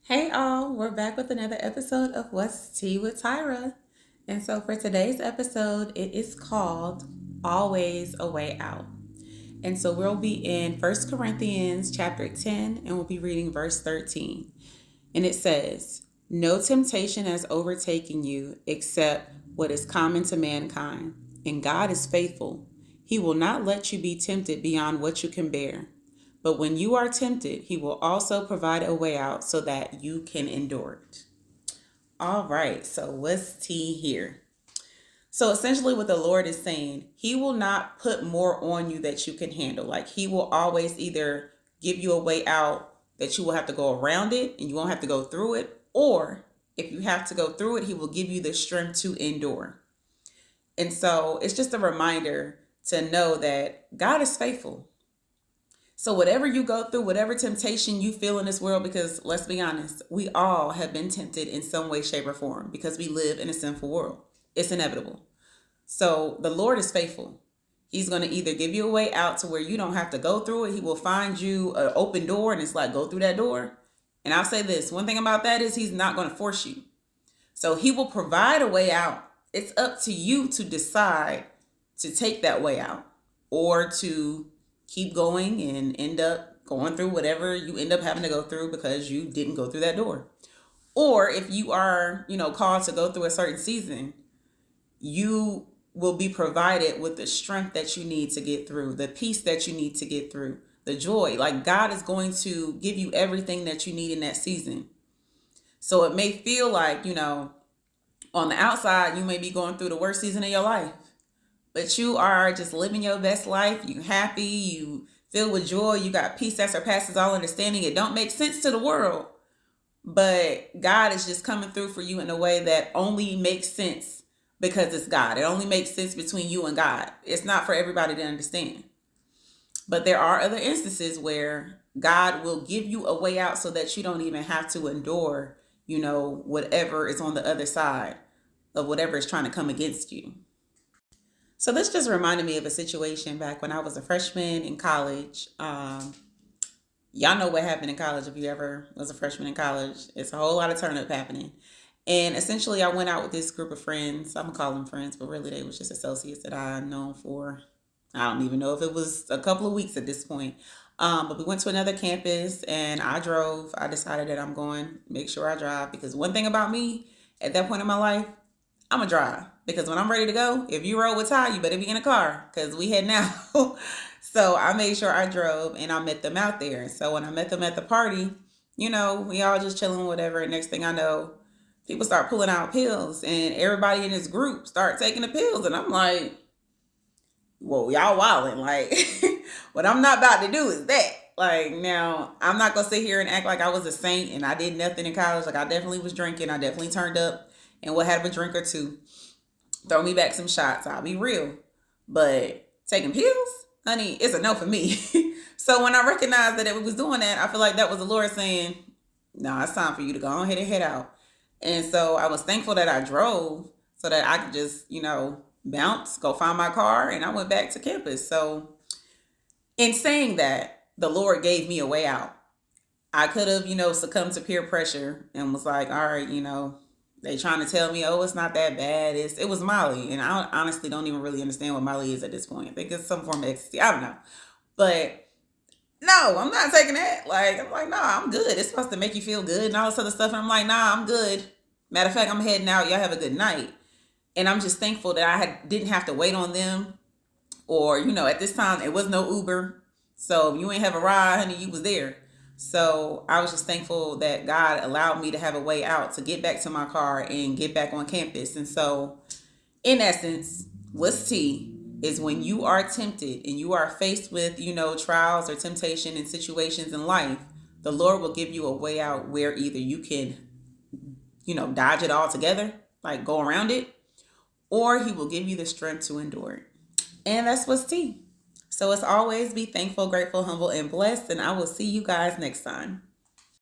Hey all, we're back with another episode of What's Tea with Tyra. And so for today's episode, it is called Always a Way Out. And so we'll be in First Corinthians chapter 10 and we'll be reading verse 13. And it says, "No temptation has overtaken you except what is common to mankind. And God is faithful. He will not let you be tempted beyond what you can bear. But when you are tempted, he will also provide a way out so that you can endure it." All right, so what's tea here? So essentially what the Lord is saying, he will not put more on you that you can handle. Like he will always either give you a way out that you will have to go around it and you won't have to go through it. Or if you have to go through it, he will give you the strength to endure. And so it's just a reminder to know that God is faithful. So whatever you go through, whatever temptation you feel in this world, because let's be honest, we all have been tempted in some way, shape, or form because we live in a sinful world. It's inevitable. So the Lord is faithful. He's going to either give you a way out to where you don't have to go through it. He will find you an open door and it's like, go through that door. And I'll say this, one thing about that is he's not going to force you. So he will provide a way out. It's up to you to decide to take that way out or to keep going and end up going through whatever you end up having to go through because you didn't go through that door. Or if you are, called to go through a certain season, you will be provided with the strength that you need to get through, the peace that you need to get through, the joy. Like God is going to give you everything that you need in that season. So it may feel like, on the outside, you may be going through the worst season of your life. But you are just living your best life. You happy. You filled with joy. You got peace that surpasses all understanding. It don't make sense to the world. But God is just coming through for you in a way that only makes sense because it's God. It only makes sense between you and God. It's not for everybody to understand. But there are other instances where God will give you a way out so that you don't even have to endure, whatever is on the other side of whatever is trying to come against you. So this just reminded me of a situation back when I was a freshman in college. Y'all know what happened in college if you ever was a freshman in college. It's a whole lot of turn up happening. And essentially I went out with this group of friends. I'm going to call them friends, but really they was just associates that I known for, I don't even know if it was a couple of weeks at this point. But we went to another campus and I drove. I decided that I'm going to make sure I drive because one thing about me at that point in my life, I'm going to drive. Because when I'm ready to go, if you roll with Ty, you better be in a car because we head now. So I made sure I drove and I met them out there. So when I met them at the party, we all just chilling, whatever. And next thing I know, people start pulling out pills and everybody in this group start taking the pills. And I'm like, whoa, y'all wilding. Like, what I'm not about to do is that. Like, now, I'm not going to sit here and act like I was a saint and I did nothing in college. Like, I definitely was drinking. I definitely turned up and would have a drink or two. Throw me back some shots. I'll be real. But taking pills, honey, it's a no for me. So when I recognized that it was doing that, I feel like that was the Lord saying, no, it's time for you to go ahead and head out. And so I was thankful that I drove so that I could just, bounce, go find my car, and I went back to campus. So in saying that, the Lord gave me a way out. I could have, succumbed to peer pressure and was like, all right, they trying to tell me, oh, it's not that bad. It was Molly. And I honestly don't even really understand what Molly is at this point. I think it's some form of ecstasy. I don't know. But no, I'm not taking that. I'm like, nah, I'm good. It's supposed to make you feel good and all this other stuff. And I'm like, nah, I'm good. Matter of fact, I'm heading out. Y'all have a good night. And I'm just thankful that didn't have to wait on them. Or, at this time, it was no Uber. So if you ain't have a ride, honey, you was there. So I was just thankful that God allowed me to have a way out to get back to my car and get back on campus. And so in essence, what's tea is when you are tempted and you are faced with, trials or temptation and situations in life, the Lord will give you a way out where either you can, dodge it all together, like go around it, or he will give you the strength to endure it. And that's what's tea. So as always, be thankful, grateful, humble, and blessed. And I will see you guys next time.